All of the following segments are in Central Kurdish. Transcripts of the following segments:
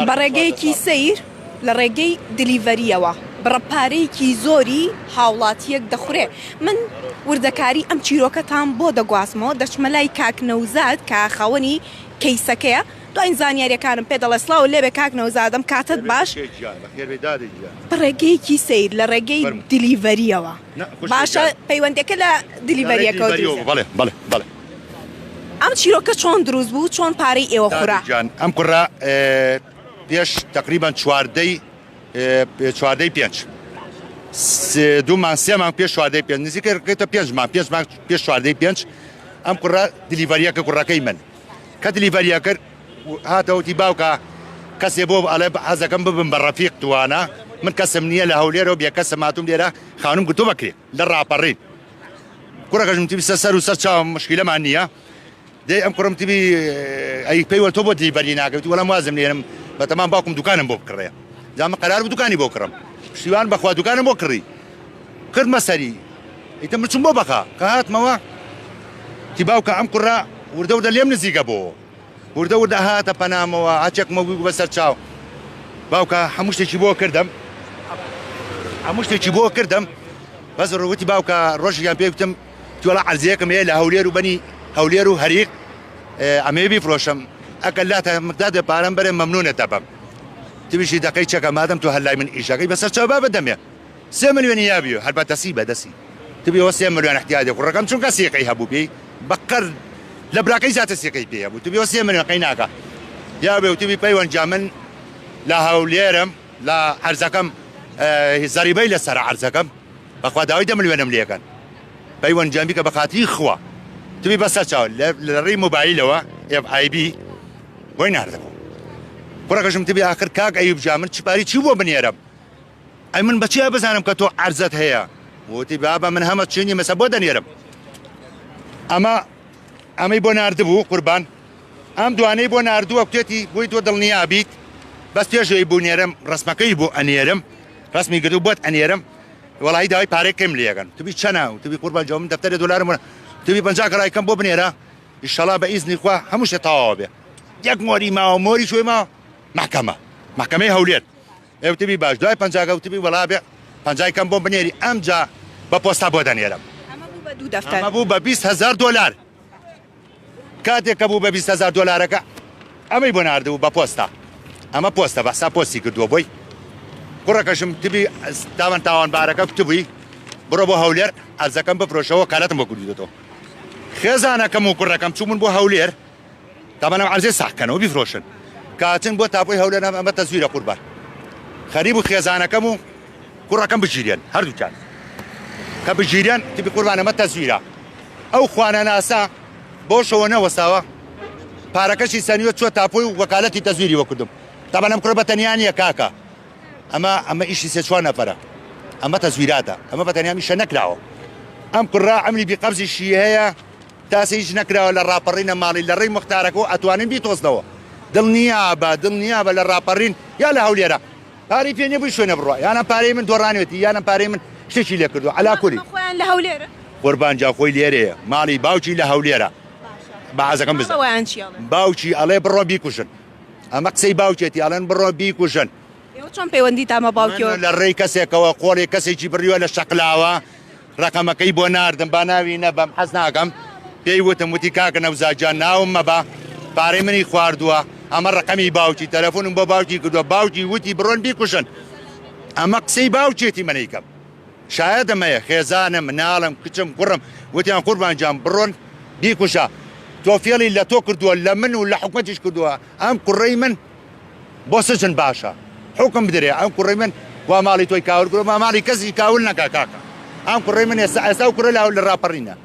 بە ڕێگەیەکی سیر لە ڕێگەی دلیڤەریەوە بڕەپارەیەکی زۆری هاوڵاتیەک دەخورێ. من وردەکاری ئەم چیرۆکەتان بۆ دەگوازمەوە دەچمە لای کاک نەوزاد کە خاوەنی کەیسەکەیە. دوای زانیاریەکانم پێ دەڵێ سڵاو لێبێ کاک نەوزادەم کاتت باش. بە ڕێگەیەکی سیر لە ڕێگەی دلیڤەریەوە باشە پەیوەندەکە لە دلیڤەریەکەوە بەڵێ ئەم چیرۆکە چۆن دروست بوو چۆن پارەی ئێوە خورا؟ ئەم کوڕە پێش تقریبان چواردەی پێنج دوومان سێمان پێش چواردەی پێنج نزیکەکەیتە پێنجمان پێش چواردەی پێنج ئەم کوڕە دلیڤەریەکە کوڕەکەی من کە دلیڤەریە کرد هاتەوتی باوکە کەسێ بۆ ئەڵێ حەزەکەم ببم بە ڕەفیق توانە من کەسم نییە لە هەولێرەوە بێ کەسم هاتووم لێرە خانم گوتو بکرێ لە ڕاپەڕین کوڕەکەشم تیبی سەر و سەر چاوم مشکلەمان نییە دەی ئەم کوڕم تیبی ئەی پێی وەرتۆ بۆ دلیڤەری ناکەوتی وەڵام وازم لێرم بەتەمان باوکم دوکانم بۆ بکڕێ جامە قەرار بوو دوکانی بۆ کڕم پشتیوان بەخوا دوکانم بۆ کڕی کردمە سەری ئیتە من چوم بۆ بەخا کە هاتمەوە تی باوکە ئەم کوڕە وردە وردە لێم نزیکە بۆ وردە وردە هاتە پەنامەوە هاچێکمە بوو بەسەر چاو باوکە هەموو شتێکی بۆ کردم بەس ڕوتی باوکە ڕۆژیان پێ وتم تووەڵە عەرزەیەکم هەیە لە هەولێر و بەنی هەولێر و هەریق ئەمێ بیفرۆشم ئەکە لاتە مقدادە پارەم بەرێ مەمنونەتە بەم تبیشی دەقەی چەکە مادەم تو هەلای من ئیشەکەی بەسەر چاو با بەدەمێ 3 ملیۆنی یابیۆ هەر بەدەسی تبیەوە 3 ملیۆن احتیاجی کوڕەکەم چونکە سێقەی هەبوو پێی بەقەر لە براکەی زیاتر سێقەی پێ هەبوو تبیەوە 3 ملیۆن قەی ناکە یابێ و تبی پەیوەنجا من لە هەولێرم لە عەرزەکەم زەریبەی لەسەر عەرزەکەم بەخوا داوای 10 ملیۆنم لێکەن پەیوەنجامی کە بە خاتری خوا تبی بەسەر چاو لە ڕێی مۆبایلەوە FIB بۆی ناردەبوو کوڕەکەشم تبی ئاخر کاک ئەیوب جا من چپاری چی بۆ بنێرم ئەی من بەچیا بزانم کە تۆ عەرزەت هەیە وتی بابە من هەمە چینی مەسە بۆ دەنێرم ئەمەی بۆ ناردبوو قوربان ئەم دوانەی بۆ ناردووە کوێتی بۆی تۆ دڵنیا بیت بەس پێشەوەی بوو نێرم ڕسمەکەی بۆ ئەنێرم ڕسمی گرتو بۆت ئەنێرم وەڵی داوای پارێکم لێگەن تبی چەنە و تبی قوربان جا من دەفتەرێ دۆلارم تبی 50 کەڕایکەم بۆ بنێرە ئیشەڵا بە ئیزنی خوا هەموو شتێ تەواو بێ یەک مۆری ماوە مۆری شوێ ماوە محکەمەی هەولێر ئێوە تبی باش دوای 50 وتبی وەڵا بێ 50 کەم بۆ بنێری ئەمجا بە پۆستا بۆ دەنێرم ئەمە بوو بە 20,000 دۆلار کاتێک کە بوو بە 20,000 دۆلارەکە ئەمەی بۆ ناردبوو بە پۆستا ئەمە پۆستە بەسا پۆستی کردووە بۆی کوڕەکەشم تبی تاوانبارەکە کتبووی بڕۆ بۆ هەولێر عەرزەکەم بفرۆشەوە کارەتم بۆ کردوێتەوە خێزانەکەم و کوڕەکەم چوومن بۆ هەولێر تابانم عەرزێ ساحکەنەوە بیفرۆشن کاتن بۆ تاپۆی هەولێر ئەمە تەزویرە قوربان خەریب و خێزانەکەم و کوڕەکەم بژیرێن هەردووکان کە بژیرێن تبی قوربان ئەمە تەزویرە ئەو خوانە ناسا بۆ شەوە نەوەساوە پارەکەشی سەنیوە چوە تاپۆی و وەکالەتی تەزویری وەکردم تابان ئەم کوڕە بەتەنیا نییە کاکە ئەمە ئیشی 3-4 نەفەرە ئەمە تەزویراتە ئەمە بەتەنیا میشە نەکراوە ئەم کوڕا ئەمری بیقەبزیشی هەیە تاسە هیچ نەکراوە لە ڕاپەڕینە ماڵی لە ڕێی مختارەکە ئەتوانین بیتۆزنەوە دڵنیابە لە ڕاپەڕین یا لە هەولێرە پارەی پێ نەبووی شوێنە بڕوە یانە پارەی من دۆڕانێتی یانە پارەی من شتێکی لێ کردو علاکولی لە هەولێرە قوربان جا خۆی لێرەیە ماڵی باوکی لە هەولێرە بەعازەکەم بزن باوکی ئەڵێ بڕۆ بیکوژن ئەمە قسەی باوکێتی ئەڵێن بڕۆ بیکوژن چۆن پەیوەندی تامە باوکیەوە لە ڕێی کەسێکەوە قۆڵی کەسێکی بڕیوە لە شەقلاوە ڕقەمەکەی بۆ ناردم با ناوی نەبەم حەز ناکەم پێی وتم وتی کاکە نەوزاجان ناوم مەبە پارەی منی خواردووە ئەمە ڕقەمی باوکی تەلەفۆنم بۆ باوکی کردووە باوکی وتی بڕۆن بیکوژن ئەمە قسەی باوکێتی منەیکەم شاید ئەمەیە خێزانم مناڵم کچم کوڕم وتیان قوربان جان بڕۆن بیکوژە تۆ فێڵی لە تۆ کردووە لە من و لە حکومەتیش کردووە ئەم کوڕەی من بۆ سجن باشە حکم بدرێ ئەم کوڕی من وا ماڵی تۆی کاول کرد ماڵی کەسی کاول نەکا کاکە ئەم کوڕی من ئێستا و کوڕە لە ڕاپەڕینە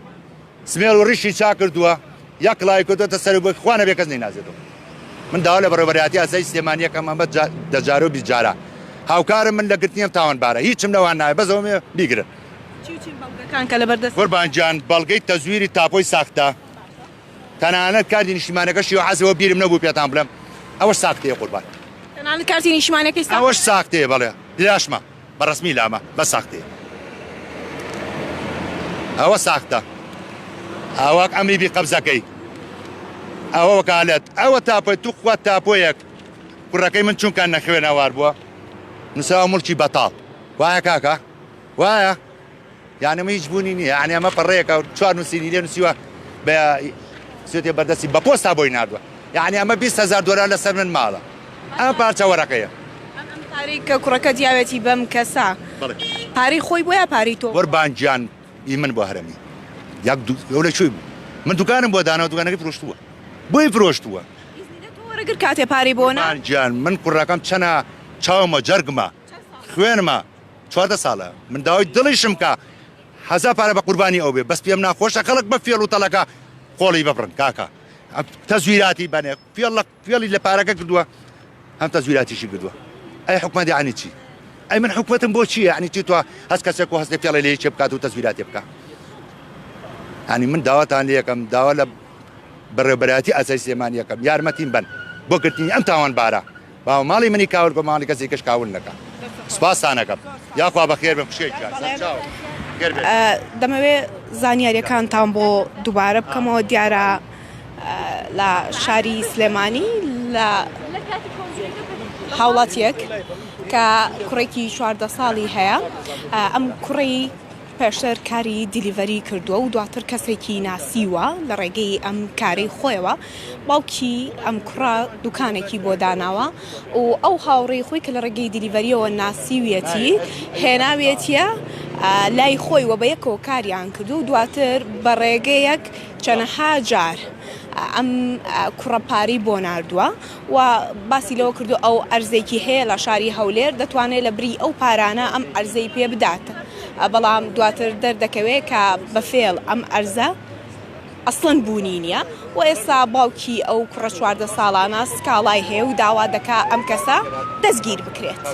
سمێڵ و ڕیشی چا کردووە یەک لای کردوتە سەر بۆ خوانە بێ کەس نەینازێتەوە من داوا لە بەڕێوەبەریاتی ئاسایی سلێمانیەکەم ئەمە دەجارە و بیجارە هاوکارم من لە گرتنیم تاوانبارە هیچم لەوان نایە بەزەوە بیگرن قوربان جان بەڵگەی تەزویری تاپۆی ساختە تەنانەت کاردی نیشتیمانەکەشی و حەزەوە بیرم نەبوو پێتان بڵێم ئەوەش ساختەیە قوربان کارتی نیشتیمانەکەی ئەوەش ساختەیە بەڵێ دراشمە بەڕسمی لامە بە ساختەیە ئەوە ساختە ئاواک ئەمری بی قەبزەکەی ئەوە وەکالەت ئەوە تاپۆی توخوات تاپۆیەک کوڕەکەی من چونکە نەخوێنەوار بووە نووسەوە مڵکی بەتاڵ وایە کاکە وایە یانە ئەمە هیچ بوونی نییە یعنی ئەمە پەڕەیەکە چوار نووسینی لێ نووسیوە بە سوێتێ بەردەستی بە پۆستا بۆی نردووە یعنی ئەمە 20,000 دلار لەسەر من ماڵە ئەمە پارچە وەرەقەیە پارەی کە کوڕەکە دیاوێتی بەم کەسا پارەی خۆی بۆ یا پارەی تۆ وەربانگیان من بۆ هەرەمی یاک ئەو لە کوێ بوو من دوکانم بۆ داناوە دوکانەکەی فرۆشتووە بۆی فرۆشتووە وەرەگر کاتێ پارەی بۆ نا گیان من کوڕەکەم چەنە چاومە جەرگمە خوێنمە 14 ساڵە من داوای دڵیشم کە هەزار پارە بە قوربانی ئەو بێ بەس پێم ناخۆشە خەڵک بە فێڵ و تەڵەکە خۆڵی ببڕن کاکە تەزویراتی بەنێ فێڵی لە پارەکە کردووە هەم تەزویراتیشی کردووە ئەی حکومەتی عنی چی ئەی من حکومەتم بۆ چییە عنی چی تۆ هەست کەسێک و هەستی فێڵی لێ چێ بکات و تەزویراتی بکە ینی من داواتان لێ یەکەم داوا لە بەڕێوەبەرایەتی ئاسایی سلێمانی یەکەم یارمەتیم بن بۆ گرتنی ئەم تاوان بارە باو ماڵی منی کاول بە ماڵی کەسێک کەش کاول نەکە سپاسانەکەم یاخوا بەخێر بم شتێک دەمەوێت زانیاریەکانتان بۆ دووبارە بکەمەوە دیارە لە شاری سلێمانی لە هاوڵاتیەک کە کوڕێکی 14 ساڵی هەیە ئەم کوڕی پێشتر کاری دیلیڤەری کردووە و دواتر کەسێکی ناسیوە لە ڕێگەی ئەم کارەی خۆیەوە باوکی ئەم کوڕە دوکانێکی بۆ داناوە و ئەو هاوڕێی خۆی کە لە ڕێگەی دیلیڤەریەوە ناسیویەتی هێناوێتیە لای خۆی وە بە یەکەوە کاریان کردو و دواتر بە ڕێگەیەک چەندەها جار ئەم کوڕەپاری بۆ نردووە و باسی لەوە کردو ئەو ئەرزێکی هەیە لە شاری هەولێر دەتوانێت لە بری ئەو پارانە ئەم ئەرزەی پێ بدات بەڵام دواتر دەردەکەوێت کە بەفێڵ ئەم ئەرزە ئەسڵەن بوونی نییە و ئێستا باوکی ئەو کوڕە 14 ساڵانە سکاڵای هەیە و داوا دەکا ئەم کەسە دەستگیر بکرێت.